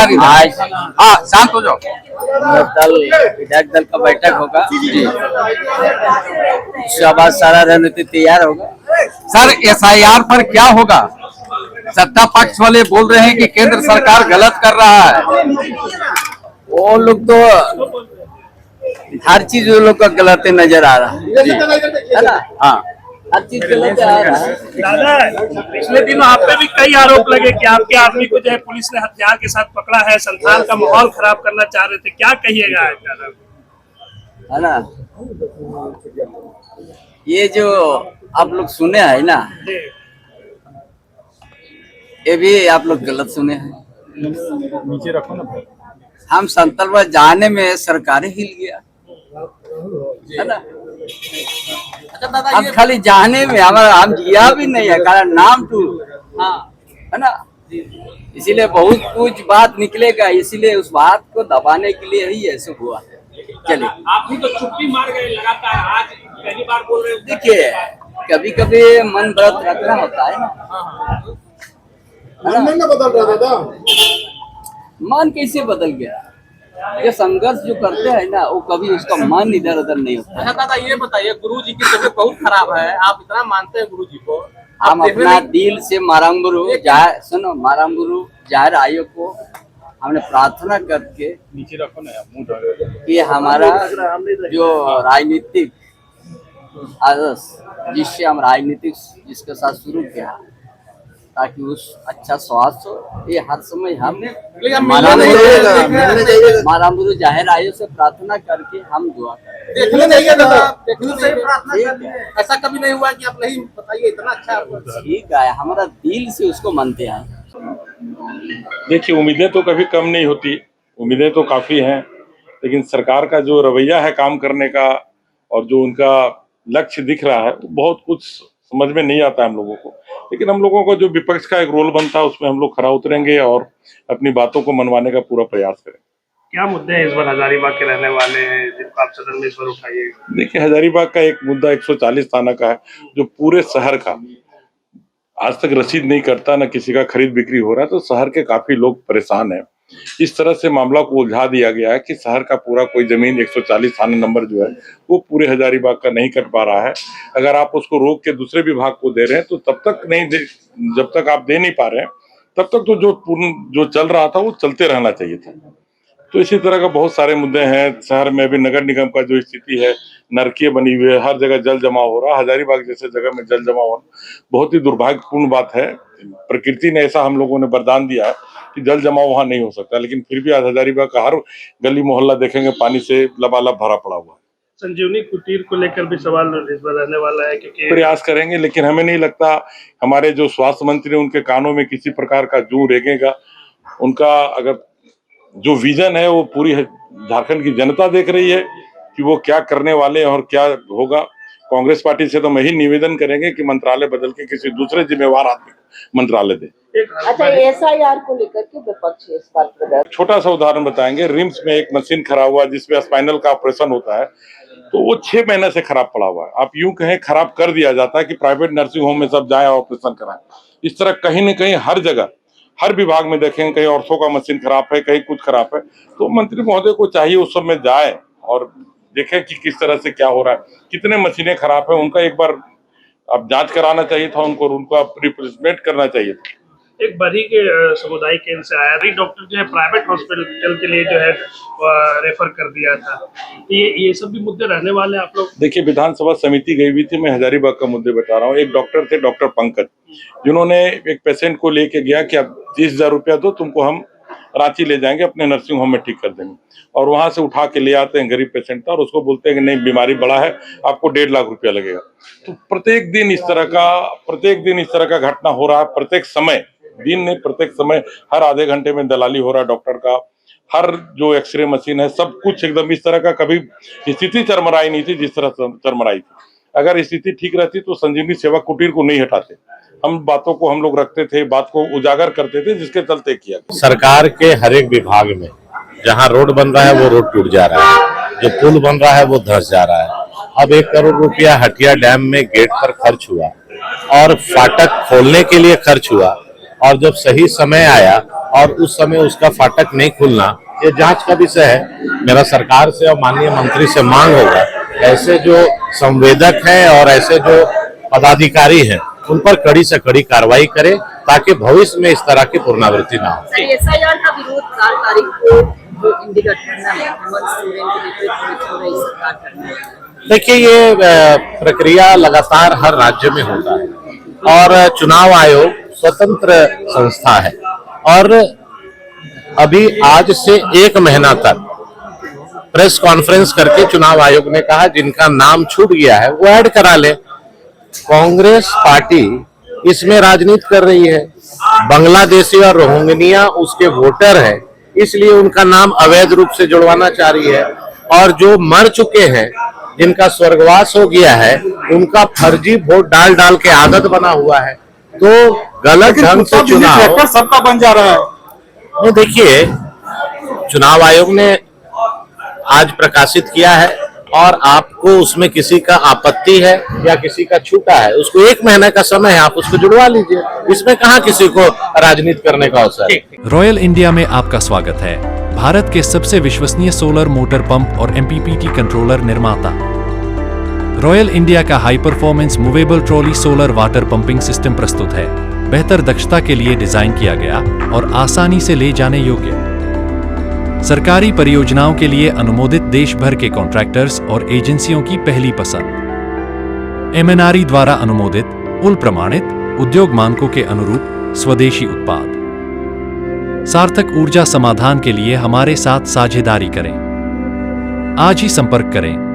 Sir आज हाँ शांत हो जाओ। विधायक दल का बैठक होगा, उसके बाद सारा रणनीति तैयार होगा। सर एसआईआर पर क्या होगा? सत्ता पक्ष वाले बोल रहे हैं कि केंद्र सरकार गलत कर रहा है। वो लोग तो हर चीज वो लोग का गलत नजर आ रहा है ना। हाँ हर चीज गलत आ रहा है। दादा, पिछले दिनों आप पे भी कई आरोप लगे कि आपके आदमी को जो है पुलिस ने हथियार के साथ पकड़ा है, संस्थान का माहौल खराब करना चाह रहे थे, क्या कहिएगा दादा? है ना, ये जो आप लोग सुने हैं ना, ये भी आप लोग गलत सुने हैं। नीचे रखो ना। हम संतलवा जाने में सरकार हिल गया, है ना। हम खाली जाने में हमारा हम जिया भी नहीं है, कारण नाम टू, है ना। इसीलिए बहुत कुछ बात निकलेगा, इसीलिए उस बात को दबाने के लिए ही ऐसे हुआ। चलिए, आप भी तो छुट्टी मार गए लगातार, आज पहली बार बोल रहे हो। देखिए कभी कभी मन व्रत रखना होता है ना। मन ना बदल रहा था। मन कैसे बदल गया? ये संघर्ष जो करते हैं ना, वो कभी उसका मन इधर उधर नहीं होता। अच्छा दादा, ये बताइए, गुरु जी की तबीयत बहुत खराब है, आप इतना मानते हैं गुरु जी को? हम अपना दिल से मारांगुरु जाहिर आयोग को हमने प्रार्थना करके नीचे रखो ना। कि हमारा जो राजनीतिक आदर्श जिससे हम राजनीतिक जिसके साथ शुरू किया, ताकि उस अच्छा स्वास्थ्य हो, ये हर समय हम मारांगुरु जाहिर आयोग से प्रार्थना करके हम दुआ करें। ऐसा कभी नहीं हुआ कि आप नहीं बताइए, इतना अच्छा ठीक है, हमारा दिल से उसको मानते हैं। देखिए, उम्मीदें तो कभी कम नहीं होती, उम्मीदें तो काफी हैं, लेकिन सरकार का जो रवैया है काम करने का और जो उनका लक्ष्य दिख रहा है, वो बहुत कुछ समझ में नहीं आता है हम लोगों को। लेकिन हम लोगों को जो विपक्ष का एक रोल बनता है, उसमें हम लोग खरा उतरेंगे और अपनी बातों को मनवाने का पूरा प्रयास करेंगे। क्या मुद्दे हैं इस बार हजारीबाग के रहने वाले हैं जिनको आप सदन में इस बार उठाइएगा? देखिए, हजारीबाग का एक मुद्दा 140 थाना का है, जो पूरे शहर का आज तक रसीद नहीं करता, न किसी का खरीद बिक्री हो रहा है, तो शहर के काफी लोग परेशान हैं। इस तरह से मामला को उलझा दिया गया है कि शहर का पूरा कोई जमीन 140 थाना नंबर जो है वो पूरे हजारीबाग का नहीं कर पा रहा है। अगर आप उसको रोक के दूसरे विभाग को दे रहे हैं तो तब तक नहीं दे, जब तक आप दे नहीं पा रहे हैं तब तक तो जो चल रहा था वो चलते रहना चाहिए था। तो इसी तरह का बहुत सारे मुद्दे हैं। शहर में भी नगर निगम का जो स्थिति है, नरकीय बनी हुई है, हर जगह जल जमाव हो रहा है। हजारीबाग जैसे जगह में जल जमाव होना बहुत ही दुर्भाग्यपूर्ण बात है। प्रकृति ने ऐसा हम लोगों ने वरदान दिया है कि जल जमाव वहां नहीं हो सकता, लेकिन फिर भी आज हजारीबाग का हर गली मोहल्ला देखेंगे पानी से लबालब भरा पड़ा हुआ है। संजीवनी कुटीर को लेकर भी सवाल इस बार रहने वाला है, क्योंकि प्रयास करेंगे, लेकिन हमें नहीं लगता हमारे जो स्वास्थ्य मंत्री उनके कानों में किसी प्रकार का जू रेंगेगा। उनका अगर जो विजन है वो पूरी झारखंड की जनता देख रही है कि वो क्या करने वाले हैं और क्या होगा। कांग्रेस पार्टी से तो हम यही निवेदन करेंगे कि मंत्रालय बदल के किसी दूसरे जिम्मेवार आदमी को मंत्रालय दे। अच्छा, एसआईआर को लेकर के विपक्ष इस बार प्रदर्शन। छोटा सा उदाहरण बताएंगे। रिम्स में एक मशीन खराब हुआ जिसमें स्पाइनल का ऑपरेशन होता है, तो वो 6 महीने से खराब पड़ा हुआ है। आप यूं कहें खराब कर दिया जाता है कि प्राइवेट नर्सिंग होम में सब जाए ऑपरेशन कराएं। इस तरह कहीं न कहीं हर जगह हर विभाग में देखेंगे, कहीं ऑर्थो का मशीन खराब है, कहीं कुछ खराब है। तो मंत्री महोदय को चाहिए उस सब में जाए और देखें कि किस तरह से क्या हो रहा है, कितने मशीनें खराब है, उनका एक बार अब जांच कराना चाहिए था उनको, उनका रिप्लेसमेंट करना चाहिए था। एक बरही के समुदाय केंद्र से आया, डॉक्टर जो है प्राइवेट हॉस्पिटल के लिए जो है रेफर कर दिया था। ये सब भी मुद्दे रहने वाले हैं आप लोग? देखिए, विधानसभा समिति गई हुई थी, मैं हजारीबाग का मुद्दे बता रहा हूँ। एक डॉक्टर थे, डॉक्टर पंकज, जिन्होंने एक पेशेंट को लेके गया कि अब 30,000 रुपया दो, तुमको हम रांची ले जाएंगे, अपने नर्सिंग होम में ठीक कर देंगे। और वहां से उठा के ले आते हैं, गरीब पेशेंट था, और उसको बोलते हैं कि नहीं बीमारी बड़ा है, आपको 1.5 लाख रुपया लगेगा। तो प्रत्येक दिन इस तरह का घटना हो रहा है। प्रत्येक समय, दिन में प्रत्येक समय हर आधे घंटे में दलाली हो रहा है डॉक्टर का। हर जो एक्सरे मशीन है, सब कुछ एकदम इस तरह का कभी स्थिति चरमराई नहीं थी जिस तरह चरमराई थी। अगर स्थिति ठीक रहती तो संजीवनी सेवा कुटीर को नहीं हटाते। हम बातों को हम लोग रखते थे, बात को उजागर करते थे, जिसके चलते किया। सरकार के हर एक विभाग में जहां रोड बन रहा है वो रोड टूट जा रहा है, जो पुल बन रहा है वो धंस जा रहा है। अब 1 करोड़ रुपया हटिया डैम में गेट पर खर्च हुआ और फाटक खोलने के लिए खर्च हुआ, और जब सही समय आया और उस समय उसका फाटक नहीं खुलना, ये जांच का विषय है। मेरा सरकार से और माननीय मंत्री से मांग होगा, ऐसे जो संवेदक हैं और ऐसे जो पदाधिकारी हैं उन पर कड़ी से कड़ी कार्रवाई करें, ताकि भविष्य में इस तरह की पुनरावृत्ति ना हो। एसआईआर का विरोध 4 तारीख को जो इंडी गठबंधन है हेमंत सोरेन के नेतृत्व में चल रही सरकार करने वाली है। देखिए, ये प्रक्रिया लगातार हर राज्य में होता है और चुनाव आयोग स्वतंत्र संस्था है और अभी आज से 1 महीना तक प्रेस कॉन्फ्रेंस करके चुनाव आयोग ने कहा जिनका नाम छूट गया है वो ऐड करा ले। कांग्रेस पार्टी इसमें राजनीति कर रही है, बांग्लादेशी और रोहिंग्या उसके वोटर है, इसलिए उनका नाम अवैध रूप से जुड़वाना चाह रही है। और जो मर चुके हैं, जिनका स्वर्गवास हो गया है, उनका फर्जी वोट डाल डाल के आदत बना हुआ है, तो गलत ढंग से चुनाव सबका बन जा रहा है। नहीं, देखिए, चुनाव आयोग ने आज प्रकाशित किया है और आपको उसमें किसी का आपत्ति है या किसी का छूटा है, उसको 1 महीने का समय है, आप उसको जुड़वा लीजिए। इसमें कहाँ किसी को राजनीति करने का अवसर है। रॉयल इंडिया में आपका स्वागत है। भारत के सबसे विश्वसनीय सोलर मोटर पंप और MPPT कंट्रोलर निर्माता रॉयल इंडिया का high performance movable trolley solar water pumping system प्रस्तुत है। बेहतर दक्षता के लिए डिजाइन किया गया और आसानी से ले जाने योग्य। सरकारी परियोजनाओं के लिए अनुमोदित देश भर के कॉन्ट्रैक्टर्स और एजेंसियों की पहली पसंद। MNRE द्वारा अनुमोदित, उल प्रमाणित, उद्योग मानकों के अनुरूप स्वदेशी उत्पाद। सार्थक ऊर्जा समाधान के लिए हमारे साथ साझेदारी करें। आज ही संपर्क करें।